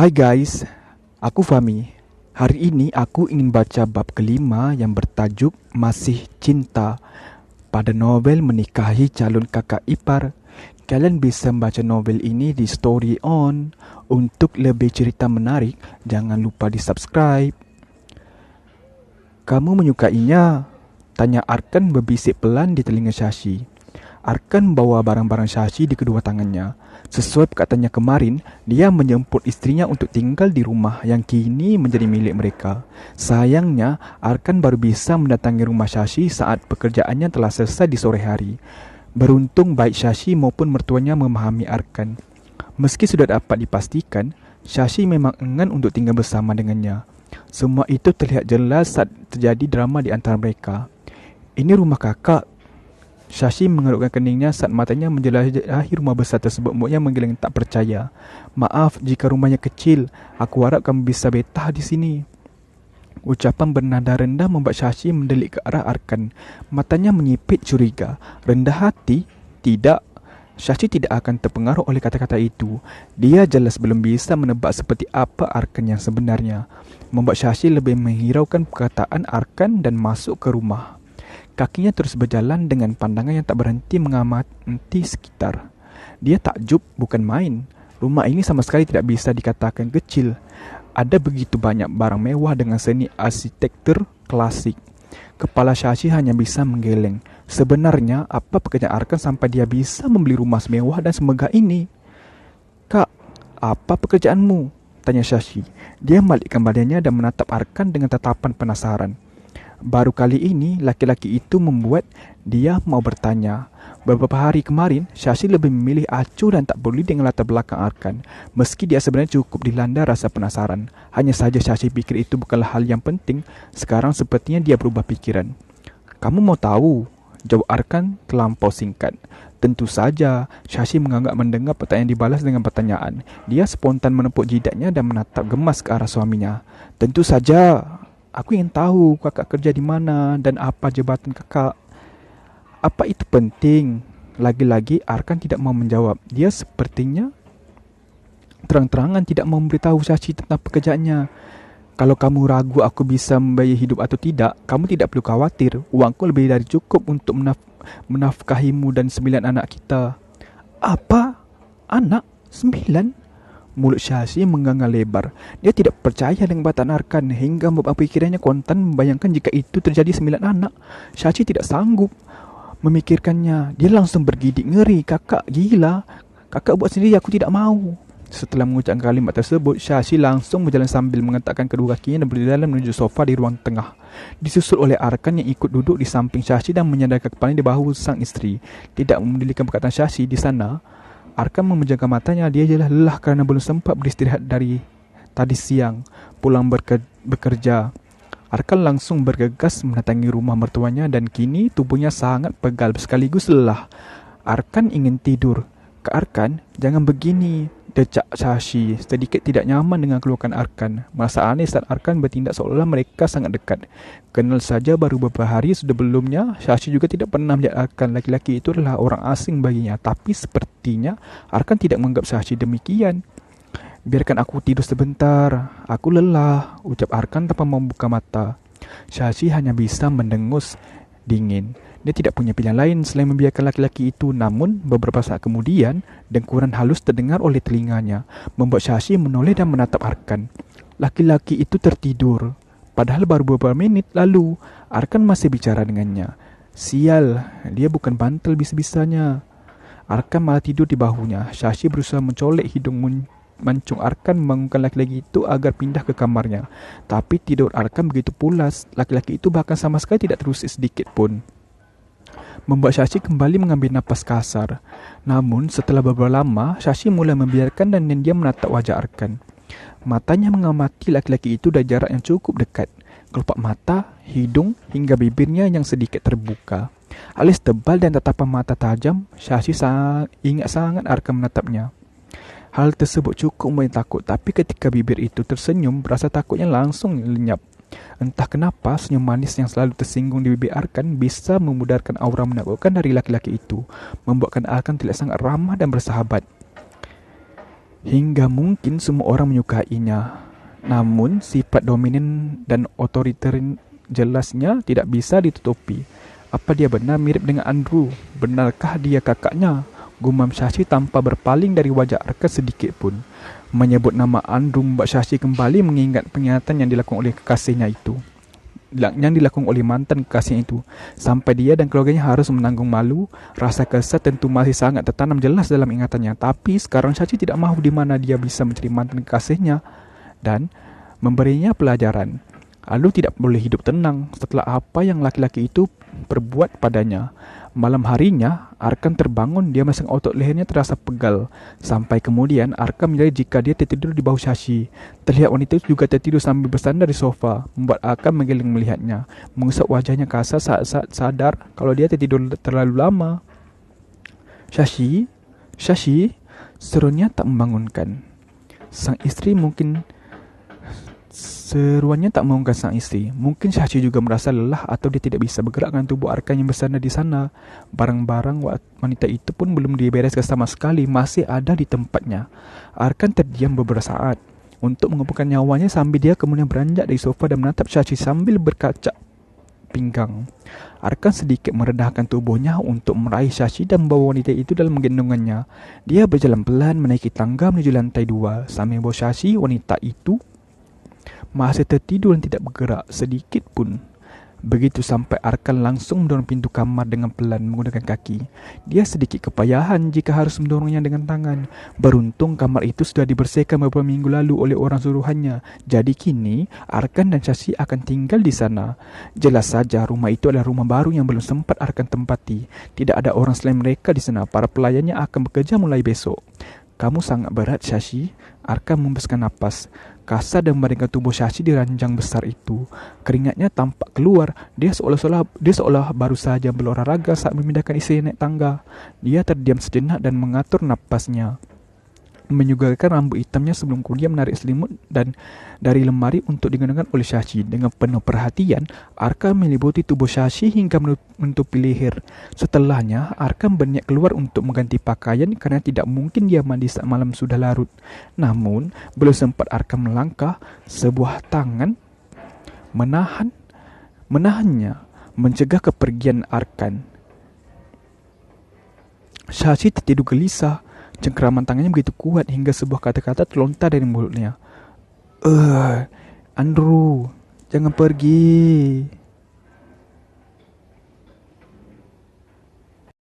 Hai guys, aku Fami. Hari ini aku ingin baca bab kelima yang bertajuk Masih Cinta pada novel Menikahi Calon Kakak Ipar. Kalian bisa membaca novel ini di Story On. Untuk lebih cerita menarik, jangan lupa di subscribe. Kamu menyukainya? Tanya Arkan berbisik pelan di telinga Shashi. Arkan membawa barang-barang Shashi di kedua tangannya. Sesuai perkataannya kemarin, dia menjemput istrinya untuk tinggal di rumah yang kini menjadi milik mereka. Sayangnya, Arkan baru bisa mendatangi rumah Shashi saat pekerjaannya telah selesai di sore hari. Beruntung baik Shashi maupun mertuanya memahami Arkan. Meski sudah dapat dipastikan, Shashi memang enggan untuk tinggal bersama dengannya. Semua itu terlihat jelas saat terjadi drama di antara mereka. Ini rumah kakak. Shashi mengerutkan keningnya saat matanya menjelajahi rumah besar tersebut. Muaknya menggeleng tak percaya. Maaf jika rumahnya kecil. Aku harap kamu bisa betah di sini. Ucapan bernada rendah membuat Shashi mendelik ke arah Arkan. Matanya menyipit curiga. Rendah hati? Tidak. Shashi tidak akan terpengaruh oleh kata-kata itu. Dia jelas belum bisa menebak seperti apa Arkan yang sebenarnya. Membuat Shashi lebih menghiraukan perkataan Arkan dan masuk ke rumah. Kakinya terus berjalan dengan pandangan yang tak berhenti mengamati sekitar. Dia takjub bukan main. Rumah ini sama sekali tidak bisa dikatakan kecil. Ada begitu banyak barang mewah dengan seni arsitektur klasik. Kepala Shashi hanya bisa menggeleng. Sebenarnya apa pekerjaan Arkan sampai dia bisa membeli rumah semewah dan semegah ini? Kak, apa pekerjaanmu? Tanya Shashi. Dia membalikkan badannya dan menatap Arkan dengan tatapan penasaran. Baru kali ini, laki-laki itu membuat dia mau bertanya. Beberapa hari kemarin, Shashi lebih memilih acuh dan tak peduli dengan latar belakang Arkan. Meski dia sebenarnya cukup dilanda rasa penasaran. Hanya saja Shashi pikir itu bukanlah hal yang penting. Sekarang sepertinya dia berubah pikiran. Kamu mau tahu? Jawab Arkan terlampau singkat. Tentu saja, Shashi menganggap mendengar pertanyaan dibalas dengan pertanyaan. Dia spontan menepuk jidatnya dan menatap gemas ke arah suaminya. Tentu saja. Aku ingin tahu kakak kerja di mana dan apa jabatan kakak. Apa itu penting? Lagi-lagi Arkan tidak mau menjawab. Dia sepertinya terang-terangan tidak mau memberitahu Shashi tentang pekerjaannya. Kalau kamu ragu aku bisa membayar hidup atau tidak, kamu tidak perlu khawatir. Uangku lebih dari cukup untuk menafkahimu dan 9 anak kita. Apa? Anak? 9? Mulut Shashi mengganga lebar. Dia tidak percaya dengan perkataan Arkan hingga membuat pikirannya kontan membayangkan jika itu terjadi 9 anak. Shashi tidak sanggup memikirkannya. Dia langsung bergidik ngeri. Kakak gila. Kakak buat sendiri, aku tidak mau. Setelah mengucapkan kalimat tersebut, Shashi langsung berjalan sambil mengetakkan kedua kakinya dan berjalan menuju sofa di ruang tengah. Disusul oleh Arkan yang ikut duduk di samping Shashi dan menyandarkan kepalanya di bahu sang istri. Tidak memedulikan perkataan Shashi di sana, Arkan memejamkan matanya. Dia jelas lelah kerana belum sempat beristirahat dari tadi siang. Pulang bekerja, Arkan langsung bergegas mendatangi rumah mertuanya dan kini tubuhnya sangat pegal sekaligus lelah. Arkan ingin tidur. Kak Arkan, jangan begini, decak Shashi. Sedikit tidak nyaman dengan keluhan Arkan. Merasa aneh saat Arkan bertindak seolah mereka sangat dekat. Kenal saja baru beberapa hari sebelumnya, Shashi juga tidak pernah melihat Arkan. Laki-laki itu adalah orang asing baginya. Tapi sepertinya Arkan tidak menganggap Shashi demikian. Biarkan aku tidur sebentar. Aku lelah, ucap Arkan tanpa membuka mata. Shashi hanya bisa mendengus dingin. Dia tidak punya pilihan lain selain membiarkan laki-laki itu. Namun, beberapa saat kemudian, dengkuran halus terdengar oleh telinganya, membuat Shashi menoleh dan menatap Arkan. Laki-laki itu tertidur. Padahal baru beberapa menit lalu, Arkan masih bicara dengannya. Sial, dia bukan bantal bisa-bisanya. Arkan malah tidur di bahunya. Shashi berusaha mencolek hidung mancung Arkan membangunkan laki-laki itu agar pindah ke kamarnya. Tapi tidur Arkan begitu pulas. Laki-laki itu bahkan sama sekali tidak terusik sedikit pun. Membuat Shashi kembali mengambil napas kasar. Namun setelah beberapa lama, Shashi mulai membiarkan dan dia menatap wajah Arkan. Matanya mengamati laki-laki itu dari jarak yang cukup dekat. Kelopak mata, hidung hingga bibirnya yang sedikit terbuka. Alis tebal dan tatapan mata tajam. Shashi ingat sangat Arkan menatapnya. Hal tersebut cukup membuat takut, tapi ketika bibir itu tersenyum, rasa takutnya langsung lenyap. Entah kenapa, senyum manis yang selalu tersinggung di bibir Arkan bisa memudarkan aura menakutkan dari laki-laki itu, membuatkan Arkan terlihat sangat ramah dan bersahabat. hingga mungkin semua orang menyukainya. Namun, sifat dominan dan otoriter jelasnya tidak bisa ditutupi. Apa dia benar mirip dengan Andrew? Benarkah dia kakaknya? Gumam Shashi tanpa berpaling dari wajah Arkan sedikit pun. Menyebut nama Andrew membuat Shashi kembali mengingat pengingatan yang dilakukan oleh kekasihnya itu. Yang dilakukan oleh mantan kekasihnya itu. Sampai dia dan keluarganya harus menanggung malu. Rasa kesal tentu masih sangat tertanam jelas dalam ingatannya. Tapi sekarang Shashi tidak mahu di mana dia bisa mencari mantan kekasihnya dan memberinya pelajaran. Lalu tidak boleh hidup tenang setelah apa yang laki-laki itu perbuat padanya. Malam harinya, Arkan terbangun, dia memasang otot lehernya terasa pegal. Sampai kemudian, Arkan menyadari jika dia tertidur di bahu Shashi. Terlihat wanita itu juga tertidur sambil bersandar di sofa, membuat Arkan menggeleng melihatnya. Mengusap wajahnya kasar saat sadar kalau dia tertidur terlalu lama. Shashi, Shashi, serunya tak membangunkan. Seruannya tak membangunkan sang istri. Mungkin Shashi juga merasa lelah atau dia tidak bisa bergerak dengan tubuh Arkan yang bersandar di sana. Barang-barang wanita itu pun belum dibereskan sama sekali, masih ada di tempatnya. Arkan terdiam beberapa saat untuk mengumpulkan nyawanya sambil dia kemudian beranjak dari sofa dan menatap Shashi sambil berkacak pinggang. Arkan sedikit meredahkan tubuhnya untuk meraih Shashi dan membawa wanita itu dalam gendongannya. Dia berjalan pelan menaiki tangga menuju lantai 2 sambil membawa Shashi. Wanita itu masih tertidur dan tidak bergerak sedikit pun. Begitu sampai, Arkan langsung mendorong pintu kamar dengan pelan menggunakan kaki. Dia sedikit kepayahan jika harus mendorongnya dengan tangan. Beruntung kamar itu sudah dibersihkan beberapa minggu lalu oleh orang suruhannya. Jadi kini Arkan dan Shashi akan tinggal di sana. Jelas saja rumah itu adalah rumah baru yang belum sempat Arkan tempati. Tidak ada orang selain mereka di sana. Para pelayannya akan bekerja mulai besok. Kamu sangat berat, Shashi. Arkan membesarkan napas kasar dan membaringkan tubuh Shashi di ranjang besar itu. Keringatnya tampak keluar. Dia seolah baru saja berolahraga saat memindahkan istri naik tangga. Dia terdiam sejenak dan mengatur napasnya, menyugarkan rambut hitamnya sebelum kemudian menarik selimut dan dari lemari untuk digunakan oleh Shashi. Dengan penuh perhatian, Arkan meliputi tubuh Shashi hingga menutupi leher. Setelahnya, Arkan berniat keluar untuk mengganti pakaian karena tidak mungkin dia mandi saat malam sudah larut. Namun, belum sempat Arkan melangkah, sebuah tangan menahannya, mencegah kepergian Arkan. Shashi tertidur gelisah. Cengkeraman tangannya begitu kuat hingga sebuah kata-kata terlontar dari mulutnya. Andrew, jangan pergi.